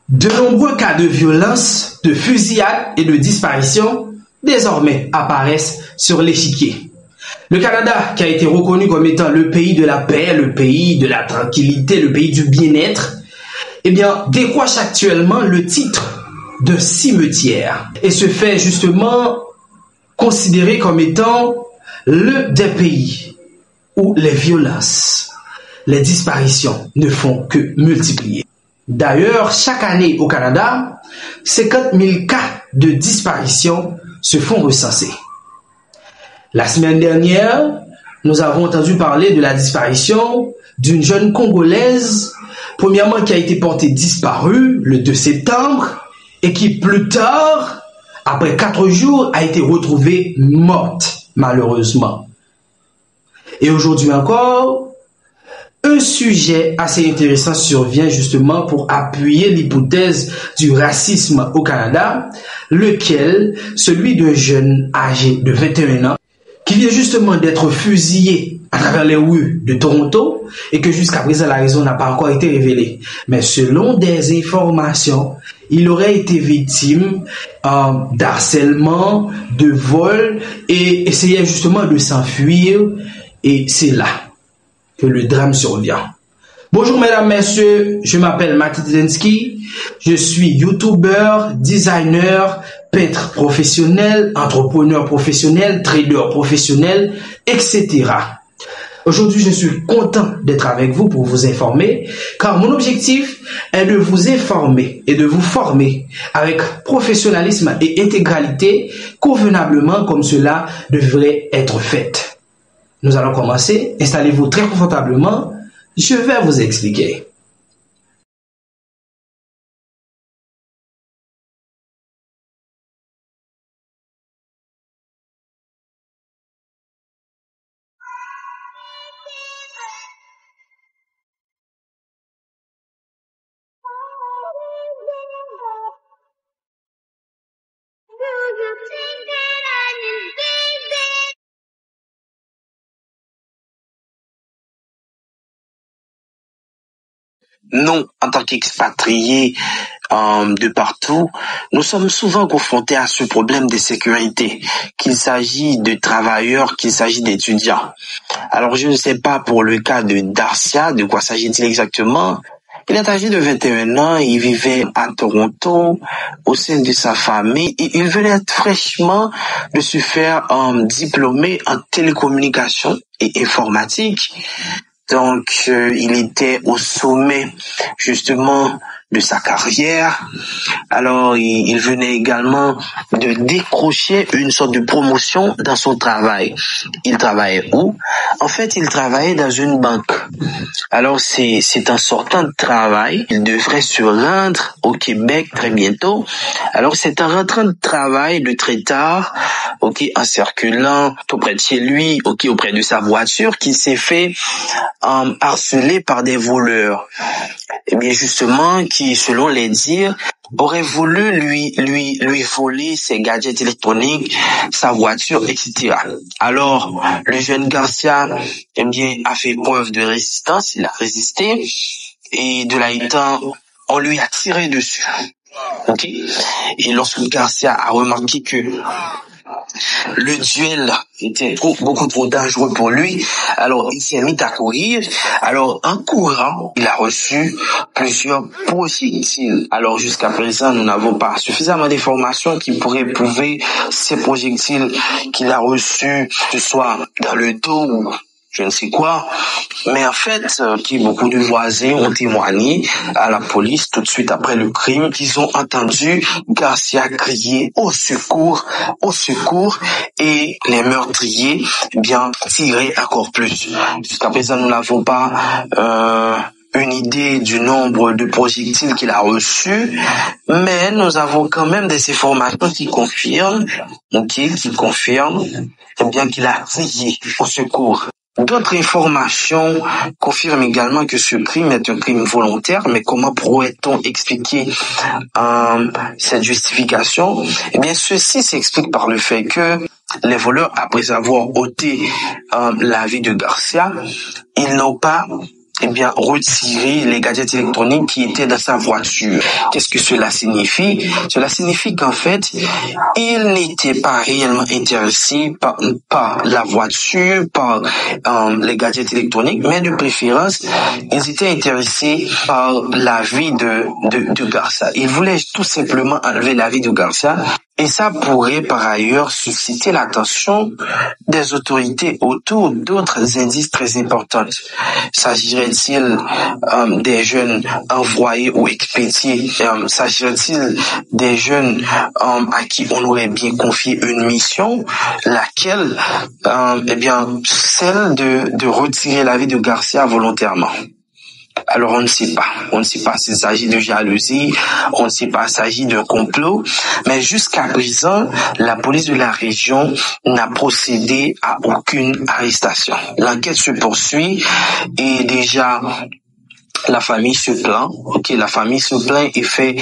De nombreux cas de violence, de fusillade et de disparition désormais apparaissent sur l'échiquier. Le Canada, qui a été reconnu comme étant le pays de la paix, le pays de la tranquillité, le pays du bien-être, eh bien, décroche actuellement le titre de cimetière et se fait justement considéré comme étant l'un des pays où les violences, les disparitions ne font que multiplier. D'ailleurs, chaque année au Canada, 50 000 cas de disparition se font recenser. La semaine dernière, nous avons entendu parler de la disparition d'une jeune Congolaise, premièrement qui a été portée disparue le 2 septembre et qui plus tard, après 4 jours, a été retrouvée morte, malheureusement. Et aujourd'hui encore, un sujet assez intéressant survient justement pour appuyer l'hypothèse du racisme au Canada, lequel, celui d'un jeune âgé de 21 ans, qui vient justement d'être fusillé à travers les rues de Toronto et que jusqu'à présent la raison n'a pas encore été révélée. Mais selon des informations, il aurait été victime d'harcèlement, de vol et essayait justement de s'enfuir et c'est là que le drame survient. Bonjour mesdames, messieurs, je m'appelle Mati Zelensky, je suis youtubeur, designer, peintre professionnel, entrepreneur professionnel, trader professionnel, etc. Aujourd'hui, je suis content d'être avec vous pour vous informer, car mon objectif est de vous informer et de vous former avec professionnalisme et intégralité, convenablement comme cela devrait être fait. Nous allons commencer. Installez-vous très confortablement. Je vais vous expliquer. Nous, en tant qu'expatriés de partout, nous sommes souvent confrontés à ce problème de sécurité, qu'il s'agit de travailleurs, qu'il s'agit d'étudiants. Alors, je ne sais pas pour le cas de Darcia, de quoi s'agit-il exactement. Il est âgé de 21 ans, il vivait à Toronto, au sein de sa famille, et il venait fraîchement de se faire diplômer en télécommunication et informatique. Donc, il était au sommet, justement, de sa carrière. Alors, il venait également de décrocher une sorte de promotion dans son travail. Il travaillait où? En fait, il travaillait dans une banque. Alors, c'est en sortant de travail, il devrait se rendre au Québec très bientôt. Alors, c'est en rentrant de travail de très tard, en circulant auprès de chez lui, auprès de sa voiture, qu'il s'est fait harcelé par des voleurs. Et bien justement, qui, selon les dires, aurait voulu lui voler ses gadgets électroniques, sa voiture, etc. Alors, le jeune Garcia, a fait preuve de résistance, il a résisté, et de là étant, on lui a tiré dessus. Et lorsque Garcia a remarqué que le duel était beaucoup trop dangereux pour lui, alors il s'est mis à courir. Alors en courant, il a reçu plusieurs projectiles. Alors jusqu'à présent, nous n'avons pas suffisamment d'informations qui pourraient prouver ces projectiles qu'il a reçus, que ce soit dans le dos ou je ne sais quoi, mais en fait, beaucoup de voisins ont témoigné à la police tout de suite après le crime qu'ils ont entendu Garcia crier au secours, et les meurtriers, tiraient encore plus. Jusqu'à présent, nous n'avons pas une idée du nombre de projectiles qu'il a reçus, mais nous avons quand même des informations qui confirment, qu'il a crié au secours. D'autres informations confirment également que ce crime est un crime volontaire, mais comment pourrait-on expliquer cette justification? Ceci s'explique par le fait que les voleurs, après avoir ôté la vie de Garcia, ils n'ont pas retirer les gadgets électroniques qui étaient dans sa voiture. Qu'est-ce que cela signifie? Cela signifie qu'en fait, il n'était pas réellement intéressé par la voiture, par les gadgets électroniques, mais de préférence, ils étaient intéressés par la vie de Garcia. Ils voulaient tout simplement enlever la vie de Garcia. Et ça pourrait par ailleurs susciter l'attention des autorités autour d'autres indices très importants. S'agirait-il des jeunes envoyés ou expédiés? S'agirait-il des jeunes à qui on aurait bien confié une mission, laquelle, celle de retirer la vie de Garcia volontairement? Alors on ne sait pas. On ne sait pas s'il s'agit de jalousie, on ne sait pas s'il s'agit d'un complot, mais jusqu'à présent, la police de la région n'a procédé à aucune arrestation. L'enquête se poursuit et déjà la famille se plaint, et fait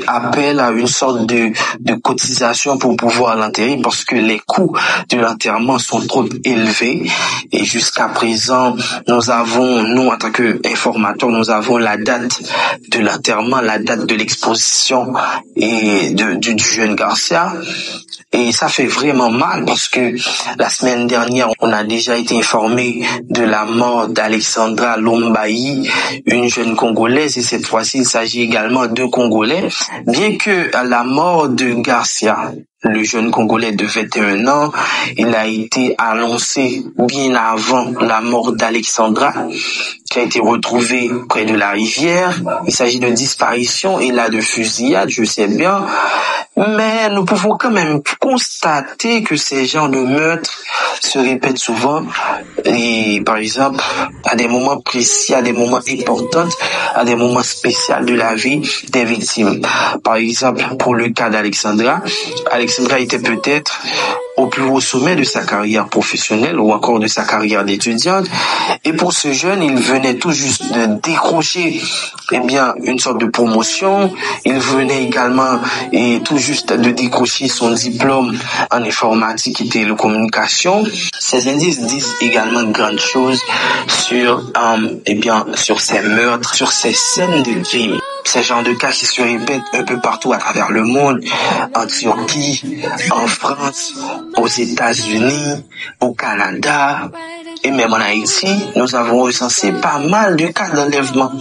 appel à une sorte de cotisation pour pouvoir l'enterrer parce que les coûts de l'enterrement sont trop élevés et jusqu'à présent, nous en tant qu'informateurs, nous avons la date de l'enterrement, la date de l'exposition et du jeune Garcia. Et ça fait vraiment mal parce que la semaine dernière, on a déjà été informé de la mort d'Alexandra Lombayi, une jeune Congolaise, et cette fois-ci, il s'agit également de Congolais. Bien que à la mort de Garcia, le jeune Congolais de 21 ans, il a été annoncé bien avant la mort d'Alexandra, qui a été retrouvée près de la rivière. Il s'agit de disparition et là de fusillade, je sais bien. Mais nous pouvons quand même constater que ces genres de meurtres se répètent souvent et par exemple à des moments précis, à des moments importants, à des moments spéciaux de la vie des victimes. Par exemple, pour le cas d'Alexandra, Alexandra était peut-être au plus haut sommet de sa carrière professionnelle ou encore de sa carrière d'étudiante. Et pour ce jeune, il venait tout juste de décrocher une sorte de promotion. Il venait également tout juste de décrocher son diplôme en informatique et télécommunication. Ces indices disent également de grandes choses sur ces meurtres, sur ces scènes de crime. Ces genres de cas qui se répètent un peu partout à travers le monde, en Turquie, en France, aux États-Unis, au Canada et même en Haïti, nous avons recensé pas mal de cas d'enlèvement.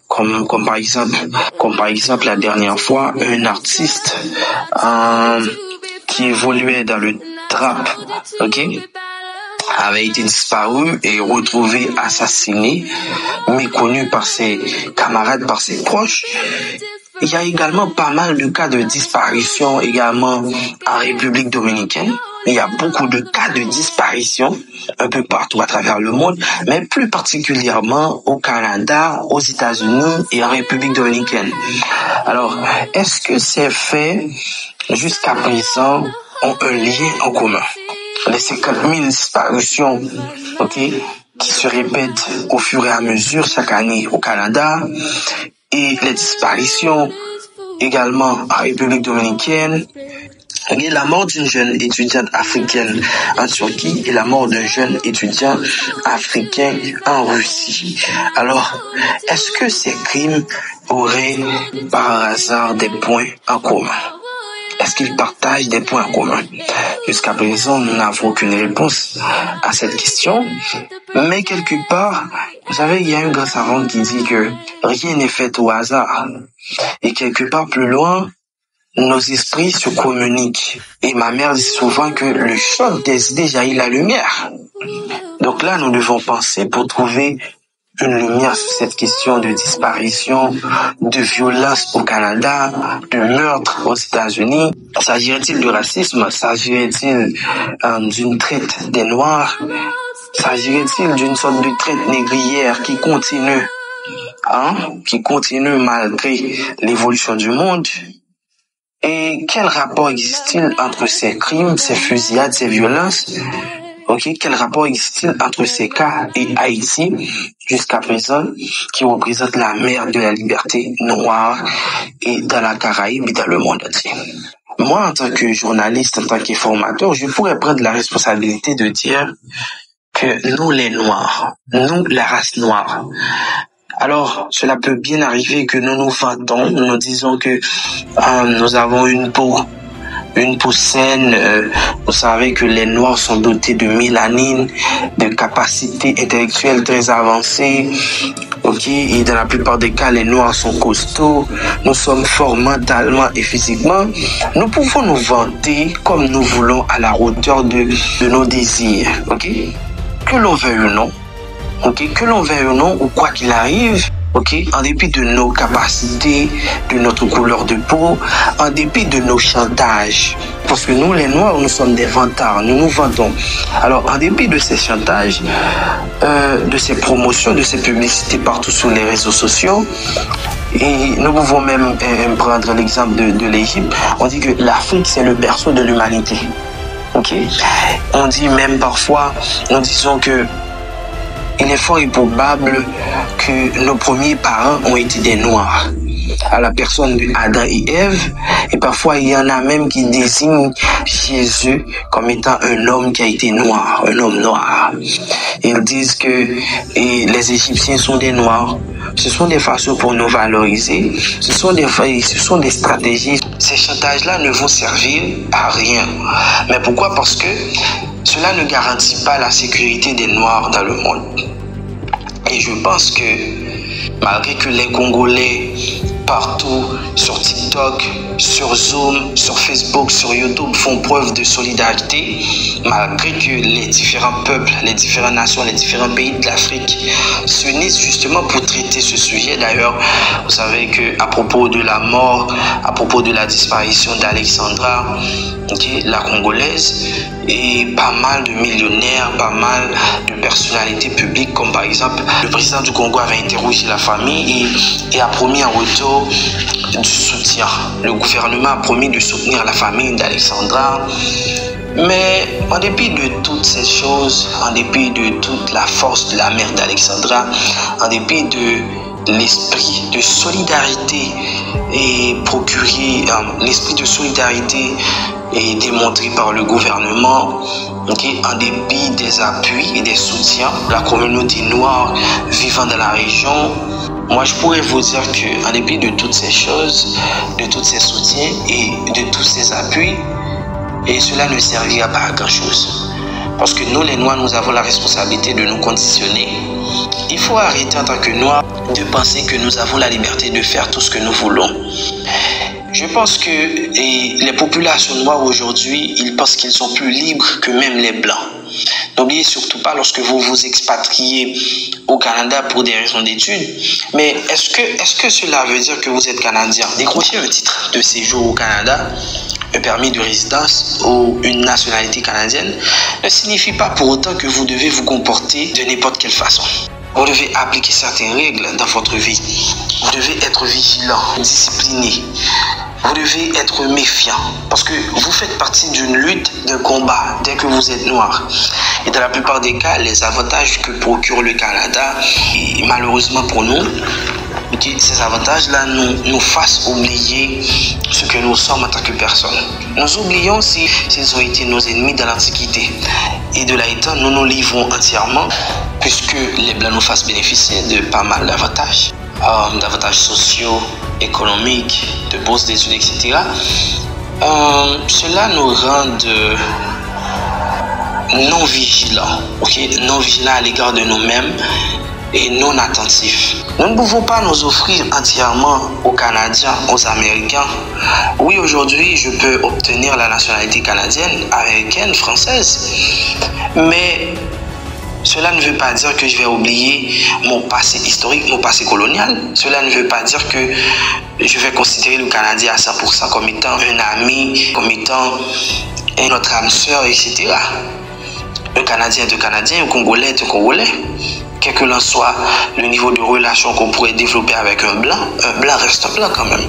Comme par exemple la dernière fois, un artiste qui évoluait dans le trap, avait été disparu et retrouvé assassiné, méconnu par ses camarades, par ses proches. Il y a également pas mal de cas de disparition également en République dominicaine. Il y a beaucoup de cas de disparition un peu partout à travers le monde, mais plus particulièrement au Canada, aux États-Unis et en République dominicaine. Alors, est-ce que ces faits, jusqu'à présent, ont un lien en commun? Les 50 000 disparitions, qui se répètent au fur et à mesure chaque année au Canada, et les disparitions également en République dominicaine, la mort d'une jeune étudiante africaine en Turquie et la mort d'un jeune étudiant africain en Russie. Alors, est-ce que ces crimes auraient par hasard des points en commun? Est-ce qu'ils partagent des points en commun? Jusqu'à présent, nous n'avons aucune réponse à cette question. Mais quelque part, vous savez, il y a un grand savant qui dit que rien n'est fait au hasard. Et quelque part plus loin, nos esprits se communiquent. Et ma mère dit souvent que le choc des idées jaillit la lumière. Donc là, nous devons penser pour trouver une lumière sur cette question de disparition, de violence au Canada, de meurtre aux États-Unis. S'agirait-il de racisme? S'agirait-il d'une traite des Noirs? S'agirait-il d'une sorte de traite négrière qui continue malgré l'évolution du monde? Et quel rapport existe-t-il entre ces crimes, ces fusillades, ces violences? Quel rapport existe-t-il entre ces cas et Haïti, jusqu'à présent, qui représente la mère de la liberté noire et dans la Caraïbe et dans le monde entier? Moi, en tant que journaliste, en tant qu'informateur, je pourrais prendre la responsabilité de dire que nous les Noirs, nous la race noire, alors cela peut bien arriver que nous nous vantons, nous disons que nous avons une peau saine. Vous savez que les Noirs sont dotés de mélanine, de capacités intellectuelles très avancées. Ok, et dans la plupart des cas, les Noirs sont costauds. Nous sommes forts mentalement et physiquement. Nous pouvons nous vanter comme nous voulons à la hauteur de nos désirs. Ok, que l'on veuille ou non. Ok, que l'on veuille ou non, ou quoi qu'il arrive. Ok, en dépit de nos capacités, de notre couleur de peau, en dépit de nos chantages. Parce que nous, les Noirs, nous sommes des vantards, nous nous vantons. Alors, en dépit de ces chantages, de ces promotions, de ces publicités partout sur les réseaux sociaux, et nous pouvons même prendre l'exemple de l'Égypte, on dit que l'Afrique, c'est le berceau de l'humanité. Ok, on dit même parfois, nous disons que il est fort improbable que nos premiers parents ont été des Noirs, à la personne d'Adam et Ève, et parfois il y en a même qui désignent Jésus comme étant un homme qui a été noir, un homme noir. Ils disent que les Égyptiens sont des Noirs. Ce sont des façons pour nous valoriser, ce sont des stratégies. Ces chantages-là ne vont servir à rien. Mais pourquoi? Parce que cela ne garantit pas la sécurité des Noirs dans le monde. Et je pense que malgré que les Congolais partout, sur TikTok, sur Zoom, sur Facebook, sur YouTube, font preuve de solidarité, malgré que les différents peuples, les différentes nations, les différents pays de l'Afrique s'unissent justement pour traiter ce sujet. D'ailleurs, vous savez qu'à propos de la mort, à propos de la disparition d'Alexandra, la Congolaise, et pas mal de millionnaires, pas mal de personnalités publiques, comme par exemple le président du Congo avait interrogé la famille et a promis en retour du soutien. Le gouvernement a promis de soutenir la famille d'Alexandra. Mais en dépit de toutes ces choses, en dépit de toute la force de la mère d'Alexandra, en dépit de l'esprit de solidarité et procuré, l'esprit de solidarité est démontré par le gouvernement, en dépit des appuis et des soutiens de la communauté noire vivant dans la région. Moi, je pourrais vous dire qu'en dépit de toutes ces choses, de tous ces soutiens et de tous ces appuis, et cela ne servira pas à grand-chose. Parce que nous, les Noirs, nous avons la responsabilité de nous conditionner. Il faut arrêter en tant que Noirs de penser que nous avons la liberté de faire tout ce que nous voulons. Je pense que les populations noires aujourd'hui, ils pensent qu'ils sont plus libres que même les Blancs. N'oubliez surtout pas lorsque vous vous expatriez au Canada pour des raisons d'études. Mais est-ce que cela veut dire que vous êtes Canadien? Décrocher un titre de séjour au Canada, un permis de résidence ou une nationalité canadienne ne signifie pas pour autant que vous devez vous comporter de n'importe quelle façon. Vous devez appliquer certaines règles dans votre vie. Vous devez être vigilant, discipliné. Vous devez être méfiant parce que vous faites partie d'une lutte, d'un combat dès que vous êtes noir. Et dans la plupart des cas, les avantages que procure le Canada, et malheureusement pour nous, ces avantages-là nous fassent oublier ce que nous sommes en tant que personne. Nous oublions s'ils ont été nos ennemis dans l'Antiquité. Et de là étant, nous nous livrons entièrement puisque les Blancs nous fassent bénéficier de pas mal d'avantages. D'avantages sociaux, économiques, de bourses d'études, etc. Cela nous rend non vigilants, non vigilants à l'égard de nous-mêmes et non attentifs. Nous ne pouvons pas nous offrir entièrement aux Canadiens, aux Américains. Oui, aujourd'hui, je peux obtenir la nationalité canadienne, américaine, française, mais cela ne veut pas dire que je vais oublier mon passé historique, mon passé colonial. Cela ne veut pas dire que je vais considérer le Canadien à 100% comme étant un ami, comme étant notre âme sœur, etc. Un Canadien est un Canadien, un Congolais est un Congolais. Quel que l'en soit le niveau de relation qu'on pourrait développer avec un Blanc reste un Blanc quand même.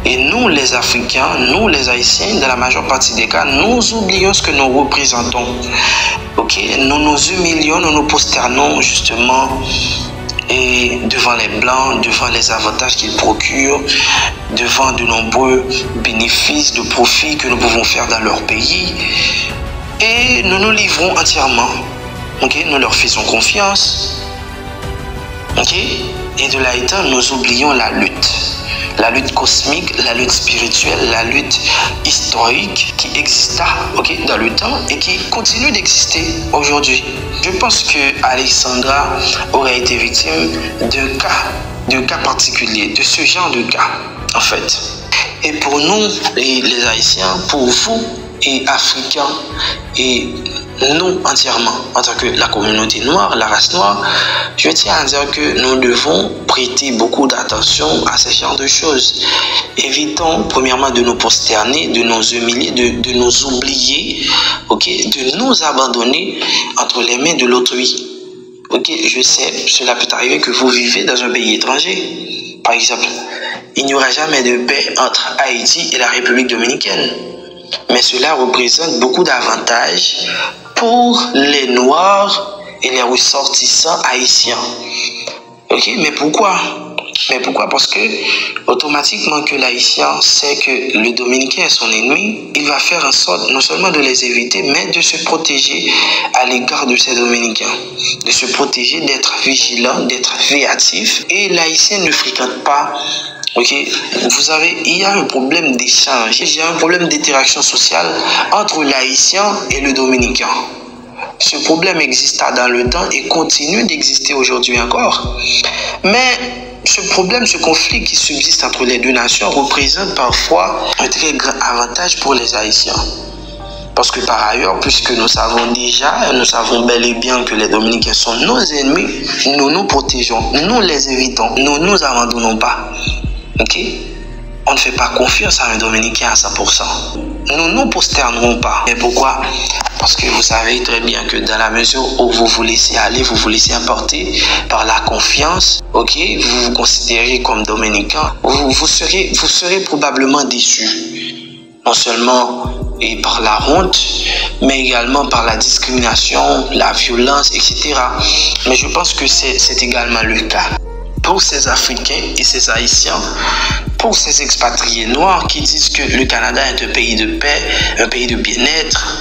Et nous, les Africains, nous, les Haïtiens, dans la majeure partie des cas, nous oublions ce que nous représentons. Nous nous humilions, nous nous prosternons justement et devant les Blancs, devant les avantages qu'ils procurent, devant de nombreux bénéfices, de profits que nous pouvons faire dans leur pays. Et nous nous livrons entièrement. ok, nous leur faisons confiance, ok, et de là étant, nous oublions la lutte cosmique, la lutte spirituelle, la lutte historique qui exista, ok, dans le temps et qui continue d'exister aujourd'hui. Je pense que Alexandra aurait été victime de cas particuliers, de ce genre de cas, en fait. Et pour nous, les Haïtiens, pour vous et Africains, et nous entièrement, en tant que la communauté noire, la race noire, je tiens à dire que nous devons prêter beaucoup d'attention à ce genre de choses. Évitons premièrement de nous prosterner, de nous humilier, de nous oublier, ok, de nous abandonner entre les mains de l'autrui. Ok, je sais, cela peut arriver que vous vivez dans un pays étranger. Par exemple, il n'y aura jamais de paix entre Haïti et la République dominicaine. Mais cela représente beaucoup d'avantages pour les Noirs et les ressortissants haïtiens. Ok, mais pourquoi? Parce que automatiquement que l'Haïtien sait que le Dominicain est son ennemi, il va faire en sorte non seulement de les éviter, mais de se protéger à l'égard de ces Dominicains. De se protéger, d'être vigilant, d'être véatif. Et l'Haïtien ne fréquente pas. Ok, vous savez, il y a un problème d'échange, il y a un problème d'interaction sociale entre l'Haïtien et le Dominicain. Ce problème exista dans le temps et continue d'exister aujourd'hui encore. Mais ce problème, ce conflit qui subsiste entre les deux nations représente parfois un très grand avantage pour les Haïtiens. Parce que par ailleurs, puisque nous savons bel et bien que les Dominicains sont nos ennemis, nous nous protégeons, nous les évitons, nous ne nous abandonnons pas. Ok? On ne fait pas confiance à un Dominicain à 100%. Nous ne nous prosternerons pas. Et pourquoi? Parce que vous savez très bien que dans la mesure où vous vous laissez aller, vous vous laissez emporter par la confiance, ok? Vous vous considérez comme Dominicain, vous serez probablement déçu. Non seulement et par la honte, mais également par la discrimination, la violence, etc. Mais je pense que c'est également le cas pour ces Africains et ces Haïtiens, pour ces expatriés noirs qui disent que le Canada est un pays de paix, un pays de bien-être,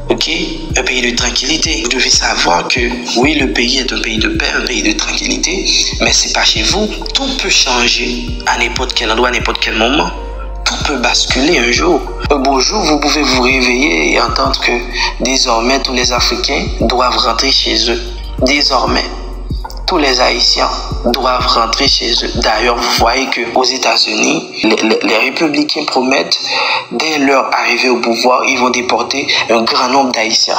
ok, un pays de tranquillité. Vous devez savoir que oui, le pays est un pays de paix, un pays de tranquillité, mais c'est pas chez vous. Tout peut changer à n'importe quel endroit, à n'importe quel moment. Tout peut basculer un jour. Un beau jour, vous pouvez vous réveiller et entendre que désormais tous les Africains doivent rentrer chez eux. Désormais, tous les Haïtiens doivent rentrer chez eux. D'ailleurs, vous voyez qu'aux États-Unis, les républicains promettent, dès leur arrivée au pouvoir, ils vont déporter un grand nombre d'Haïtiens.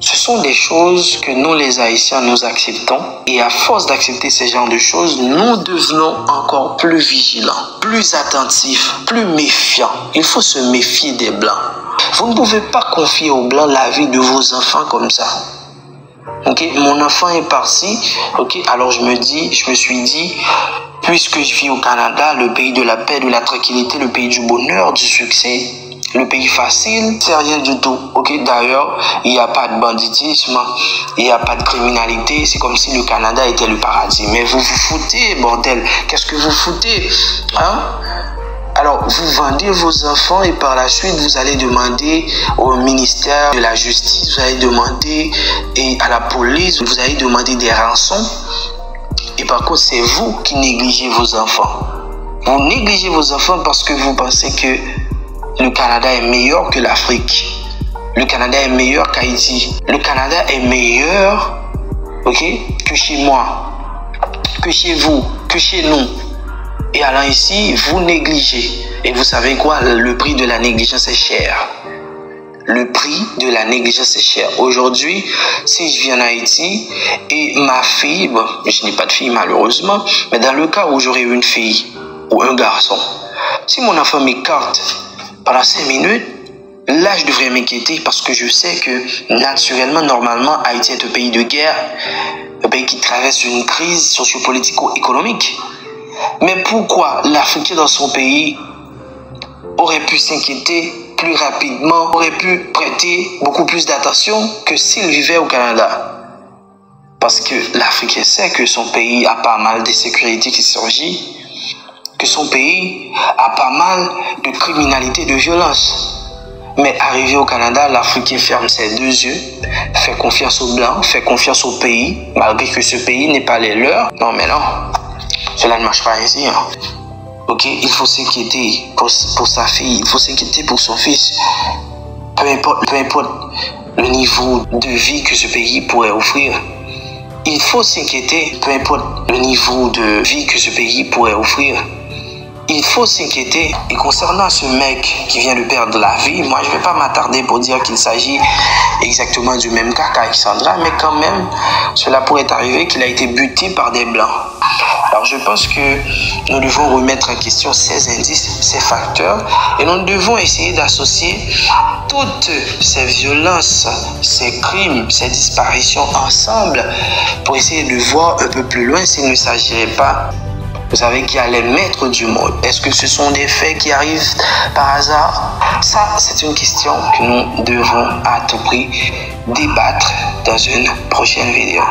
Ce sont des choses que nous, les Haïtiens, nous acceptons. Et à force d'accepter ce genre de choses, nous devenons encore plus vigilants, plus attentifs, plus méfiants. Il faut se méfier des Blancs. Vous ne pouvez pas confier aux Blancs la vie de vos enfants comme ça. Ok, mon enfant est parti. Ok, alors je me suis dit, puisque je vis au Canada, le pays de la paix, de la tranquillité, le pays du bonheur, du succès, le pays facile, c'est rien du tout. Ok, d'ailleurs, il n'y a pas de banditisme, il n'y a pas de criminalité. C'est comme si le Canada était le paradis. Mais vous vous foutez, bordel. Qu'est-ce que vous foutez, hein? Alors, vous vendez vos enfants et par la suite, vous allez demander au ministère de la Justice, vous allez demander à la police, vous allez demander des rançons. Et par contre, c'est vous qui négligez vos enfants. Vous négligez vos enfants parce que vous pensez que le Canada est meilleur que l'Afrique. Le Canada est meilleur qu'Haïti. Le Canada est meilleur, ok, que chez moi, que chez vous, que chez nous. Et alors ici, vous négligez. Et vous savez quoi? Le prix de la négligence est cher. Le prix de la négligence est cher. Aujourd'hui, si je viens en Haïti et ma fille, bon, je n'ai pas de fille malheureusement, mais dans le cas où j'aurais une fille ou un garçon, si mon enfant m'écarte pendant 5 minutes, là je devrais m'inquiéter parce que je sais que naturellement, normalement, Haïti est un pays de guerre, un pays qui traverse une crise socio-politico-économique. Mais pourquoi l'Africain dans son pays aurait pu s'inquiéter plus rapidement, aurait pu prêter beaucoup plus d'attention que s'il vivait au Canada? Parce que l'Africain sait que son pays a pas mal de sécurité qui surgit, que son pays a pas mal de criminalité, de violence. Mais arrivé au Canada, l'Africain ferme ses deux yeux, fait confiance aux Blancs, fait confiance au pays, malgré que ce pays n'est pas les leurs. Non, mais non, cela ne marche pas ainsi. Hein. Ok, il faut s'inquiéter pour sa fille, il faut s'inquiéter pour son fils. Peu importe le niveau de vie que ce pays pourrait offrir. Il faut s'inquiéter, peu importe le niveau de vie que ce pays pourrait offrir. Il faut s'inquiéter. Et concernant ce mec qui vient de perdre la vie, moi je ne vais pas m'attarder pour dire qu'il s'agit exactement du même cas qu'Alexandra, mais quand même, cela pourrait arriver qu'il a été buté par des Blancs. Alors je pense que nous devons remettre en question ces indices, ces facteurs, et nous devons essayer d'associer toutes ces violences, ces crimes, ces disparitions ensemble pour essayer de voir un peu plus loin s'il ne s'agirait pas, vous savez, qui est les maîtres du monde. Est-ce que ce sont des faits qui arrivent par hasard? Ça, c'est une question que nous devons à tout prix débattre dans une prochaine vidéo.